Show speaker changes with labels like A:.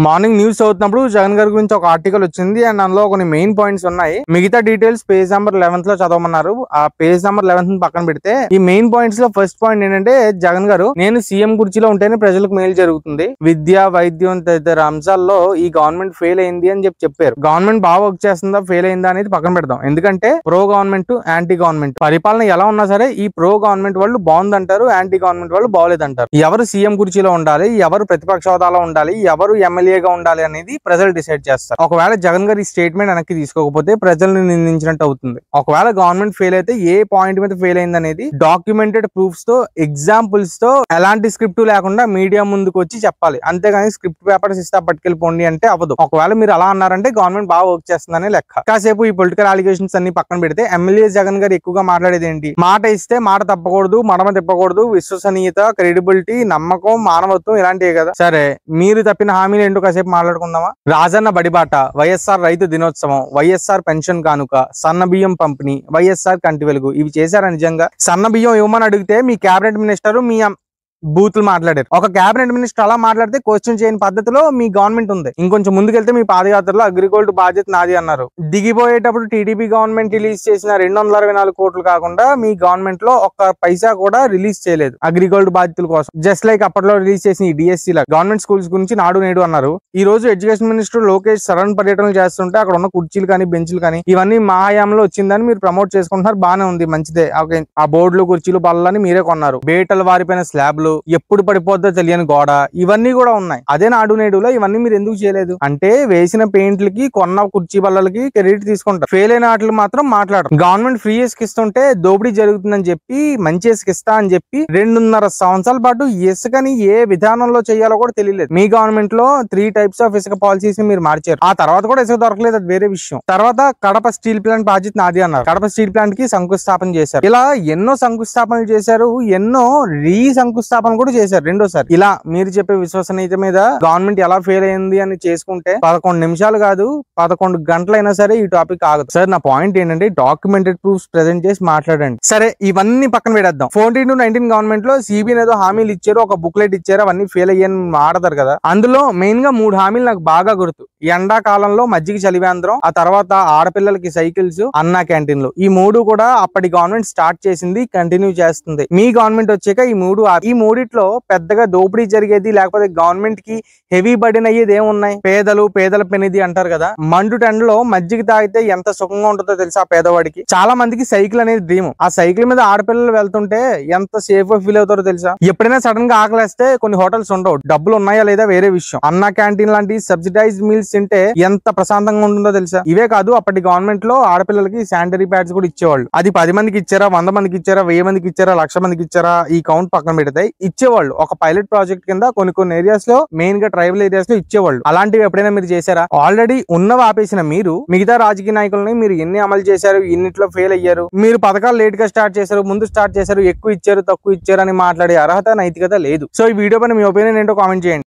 A: Morning news చదువుతున్నప్పుడు జగన్ గారి గురించి ఒక ఆర్టికల్ వచ్చింది అండ్ అందులో కొన్ని మెయిన్ పాయింట్స్ ఉన్నాయి. మిగతా డీటెయిల్స్ పేజ్ నెంబర్ 11 లో చదవమన్నారు. ఆ పేజ్ నెంబర్ 11 పక్కన పెడితే ఈ మెయిన్ పాయింట్స్ లో ఫస్ట్ పాయింట్ ఏంటంటే, జగన్ గారు నేను సీఎం కుర్చీలో ఉంటేనే ప్రజలకు మేలు జరుగుతుంది, విద్య వైద్యం తదితర అంశాల్లో ఈ గవర్నమెంట్ ఫెయిల్ అయింది అని చెప్పారు. గవర్నమెంట్ బాగా వర్క్ చేస్తుందా ఫెయిల్ అయిందా అనేది పక్కన పెడదాం. ఎందుకంటే ప్రో గవర్నమెంట్ యాంటీ గవర్నమెంట్ పరిపాలన ఎలా ఉన్నా సరే ఈ ప్రో గవర్నమెంట్ వాళ్ళు బాగుందంటారు, యాంటీ గవర్నమెంట్ వాళ్ళు బాగోలేదంటారు. ఎవరు సీఎం కుర్చీలో ఉండాలి, ఎవరు ప్రతిపక్ష హోదాలో ఉండాలి, ఎవరు ఎమ్మెల్యేగా ఉండాలి అనేది ప్రజలు డిసైడ్ చేస్తారు. ఒకవేళ జగన్ గారి స్టేట్మెంట్ వెనక్కి తీసుకోకపోతే ప్రజల్ని నిందించినట్టు అవుతుంది. ఒకవేళ గవర్నమెంట్ ఫెయిల్ అయితే ఏ పాయింట్ మీద ఫెయిల్ అయింది అనేది డాక్యుమెంటెడ్ ప్రూఫ్స్ తో, ఎగ్జాంపుల్స్ తో, ఎలాంటి స్క్రిప్ట్ లేకుండా మీడియా ముందుకు వచ్చి చెప్పాలి. అంతేగాని స్క్రిప్ట్ పేపర్స్ ఇస్తా పట్టుకెళ్ళిపోండి అంటే అవ్వదు. ఒకవేళ మీరు అలా అన్నారంటే గవర్నమెంట్ బాగా వర్క్ చేస్తుందనే లెక్క. కాసేపు ఈ పొలిటికల్ అలిగేషన్స్ అన్ని పక్కన పెడితే ఎమ్మెల్యే జగన్ గారు ఎక్కువగా మాట్లాడేది ఏంటి? మాట ఇస్తే మాట తప్పకూడదు, మడమ తిప్పకూడదు, విశ్వసనీయత, క్రెడిబిలిటీ, నమ్మకం, మానవత్వం ఇలాంటివి కదా. సరే, మీరు తప్పిన హామీలు ఏంటో కాసేపు మాట్లాడుకుందామా? రాజన్న బడిబాట, వైఎస్ఆర్ రైతు దినోత్సవం, వైఎస్ఆర్ పెన్షన్ కానుక, సన్న బియ్యం పంపిణీ, వైఎస్ఆర్ కంటి వెలుగు, ఇవి చేశారా నిజంగా? సన్న బియ్యం ఇవ్వమని అడిగితే మీ కేబినెట్ మినిస్టర్ మీ బూతులు మాట్లాడారు. ఒక కేబినెట్ మినిస్టర్ అలా మాట్లాడితే క్వశ్చన్ చేయని పద్ధతిలో మీ గవర్నమెంట్ ఉంది. ఇంకొంచెం ముందుకెళ్తే మీ పాదయాత్రలో అగ్రికల్చర్ బాధ్యత నాది అన్నారు. దిగిపోయేటప్పుడు టీడీపీ గవర్నమెంట్ రిలీజ్ చేసిన 224 కోట్లు కాకుండా మీ గవర్నమెంట్ లో ఒక్క పైసా కూడా రిలీజ్ చేయలేదు అగ్రికల్చర్ బాధ్యతల కోసం. జస్ట్ లైక్ అప్పట్లో రిలీజ్ చేసిన ఈ డిఎస్సీ లా గవర్నమెంట్ స్కూల్స్ గురించి నాడు నేడు అన్నారు. ఈ రోజు ఎడ్యుకేషన్ మినిస్టర్ లోకేష్ సడన్ పర్యటనలు చేస్తుంటే అక్కడ ఉన్న కుర్చీలు కానీ బెంచ్లు కానీ ఇవన్నీ మా హయాంలో వచ్చిందని మీరు ప్రమోట్ చేసుకుంటున్నారు. బానే ఉంది, మంచిదే. ఆ బోర్డులు కుర్చీలు బల్లని మీరే కొన్నారు. బేటలు వారిపోయిన స్లాబ్లు, ఎప్పుడు పడిపోద్దో తెలియని గోడ, ఇవన్నీ కూడా ఉన్నాయి. అదే నాడు నేడులో ఇవన్నీ మీరు ఎందుకు చేయలేదు? అంటే వేసిన పెయింట్లకి, కొన్న కుర్చీ బల్లలకి క్రెడిట్ తీసుకుంటారు, ఫెయిల్ అయిన వాటికి మాత్రం మాట్లాడరు. గవర్నమెంట్ ఫ్రీ ఇస్తుంటే దోపిడీ జరుగుతుందని చెప్పి మంచి ఇస్తా అని చెప్పి 2.5 సంవత్సరాల పాటు ఇసుకని ఏ విధానంలో చేయాలో కూడా తెలియలేదు. మీ గవర్నమెంట్ లో 3 టైప్స్ ఆఫ్ ఇసుక పాలసీస్ ని మీరు మార్చారు. ఆ తర్వాత కూడా ఇసుక దొరకలేదు, అది వేరే విషయం. తర్వాత కడప స్టీల్ ప్లాంట్ బాధ్యత నాది అన్నారు. కడప స్టీల్ ప్లాంట్ కి శంకుస్థాపన చేశారు. ఇలా ఎన్నో శంకుస్థాపనలు చేశారు, ఎన్నో శంకుస్థాపన కూడా చేశారు రెండోసారి. ఇలా మీరు చెప్పే విశ్వసనీయత మీద గవర్నమెంట్ ఎలా ఫెయిల్ అయింది అని చేసుకుంటే 11 నిమిషాలు కాదు 11 గంటలైనా సరే ఈ టాపిక్ ఆగదు. సార్, నా పాయింట్ ఏంటంటే డాక్యుమెంటెడ్ ప్రూఫ్స్ ప్రెజెంట్ చేసి మాట్లాడండి. సరే, ఇవన్నీ పక్కన పెడేద్దాం. 14-19 గవర్నమెంట్ లో సిబిఐ ఏదో హామీలు ఇచ్చారు, ఒక బుక్లెట్ ఇచ్చారు, అవన్నీ ఫెయిల్ అయ్యాని మాట్లాడతారు కదా. అందులో మెయిన్ గా 3 హామీలు నాకు బాగా గుర్తు. ఎండాకాలంలో మజ్జిగ చలివేంద్రం, ఆ తర్వాత ఆడపిల్లలకి సైకిల్స్, అన్నా క్యాంటీన్లు. ఈ 3 కూడా అప్పటి గవర్నమెంట్ స్టార్ట్ చేసింది, కంటిన్యూ చేస్తుంది. మీ గవర్నమెంట్ వచ్చాక ఈ మూడిట్లో పెద్దగా దోపిడీ జరిగేది లేకపోతే గవర్నమెంట్ కి హెవీ బర్డెన్ అయ్యేది ఏమున్నాయి? పేదల పెనిది అంటారు కదా. మండు టెండలో మజ్జిగ తాగితే ఎంత సుఖంగా ఉంటుందో తెలుసా పేదవాడికి. చాలా మందికి సైకిల్ అనేది డ్రీమ్. ఆ సైకిల్ మీద ఆడపిల్లలు వెళ్తుంటే ఎంత సేఫ్ గా ఫీల్ అవుతారో తెలుసా. ఎప్పుడైనా సడన్ గా ఆకలేస్తే కొన్ని హోటల్స్ ఉండవు, డబ్బులు ఉన్నాయా లేదా వేరే విషయం. అన్నా క్యాంటీన్ లాంటి సబ్సిడైజ్డ్ మీల్స్ తింటే ఎంత ప్రశాంతంగా ఉంటుందో తెలుసా. ఇవే కాదు, అప్పటి గవర్నమెంట్ లో ఆడపిల్లలకి శానిటరీ ప్యాడ్స్ కూడా ఇచ్చేవాళ్ళు. అది 10 మందికి ఇచ్చారా, 100 మందికి ఇచ్చారా, 1000 మందికి ఇచ్చారా, 1,00,000 మందికి ఇచ్చారా, ఈ కౌంట్ పక్కన పెడితే ఇచ్చేవాళ్ళు. ఒక పైలట్ ప్రాజెక్ట్ కింద కొన్ని ఏరియాస్ లో, మెయిన్ గా ట్రైబల్ ఏరియాస్ లో ఇచ్చేవాళ్ళు. అలాంటివి ఎప్పుడైనా మీరు చేశారా? ఆల్రెడీ ఉన్నవి ఆపేసిన మీరు మిగతా రాజకీయ నాయకులని మీరు ఎన్ని అమలు చేశారు, ఎన్నిట్లో ఫెయిల్ అయ్యారు? మీరు పథకాలు లేట్ గా స్టార్ట్ చేశారు, ముందు స్టార్ట్ చేశారు, ఎక్కువ ఇచ్చారు, తక్కువ ఇచ్చారు అని మాట్లాడే అర్హత, నైతికత లేదు. సో ఈ వీడియో పైన మీ ఒపీనియన్ ఏంటో కామెంట్ చేయండి.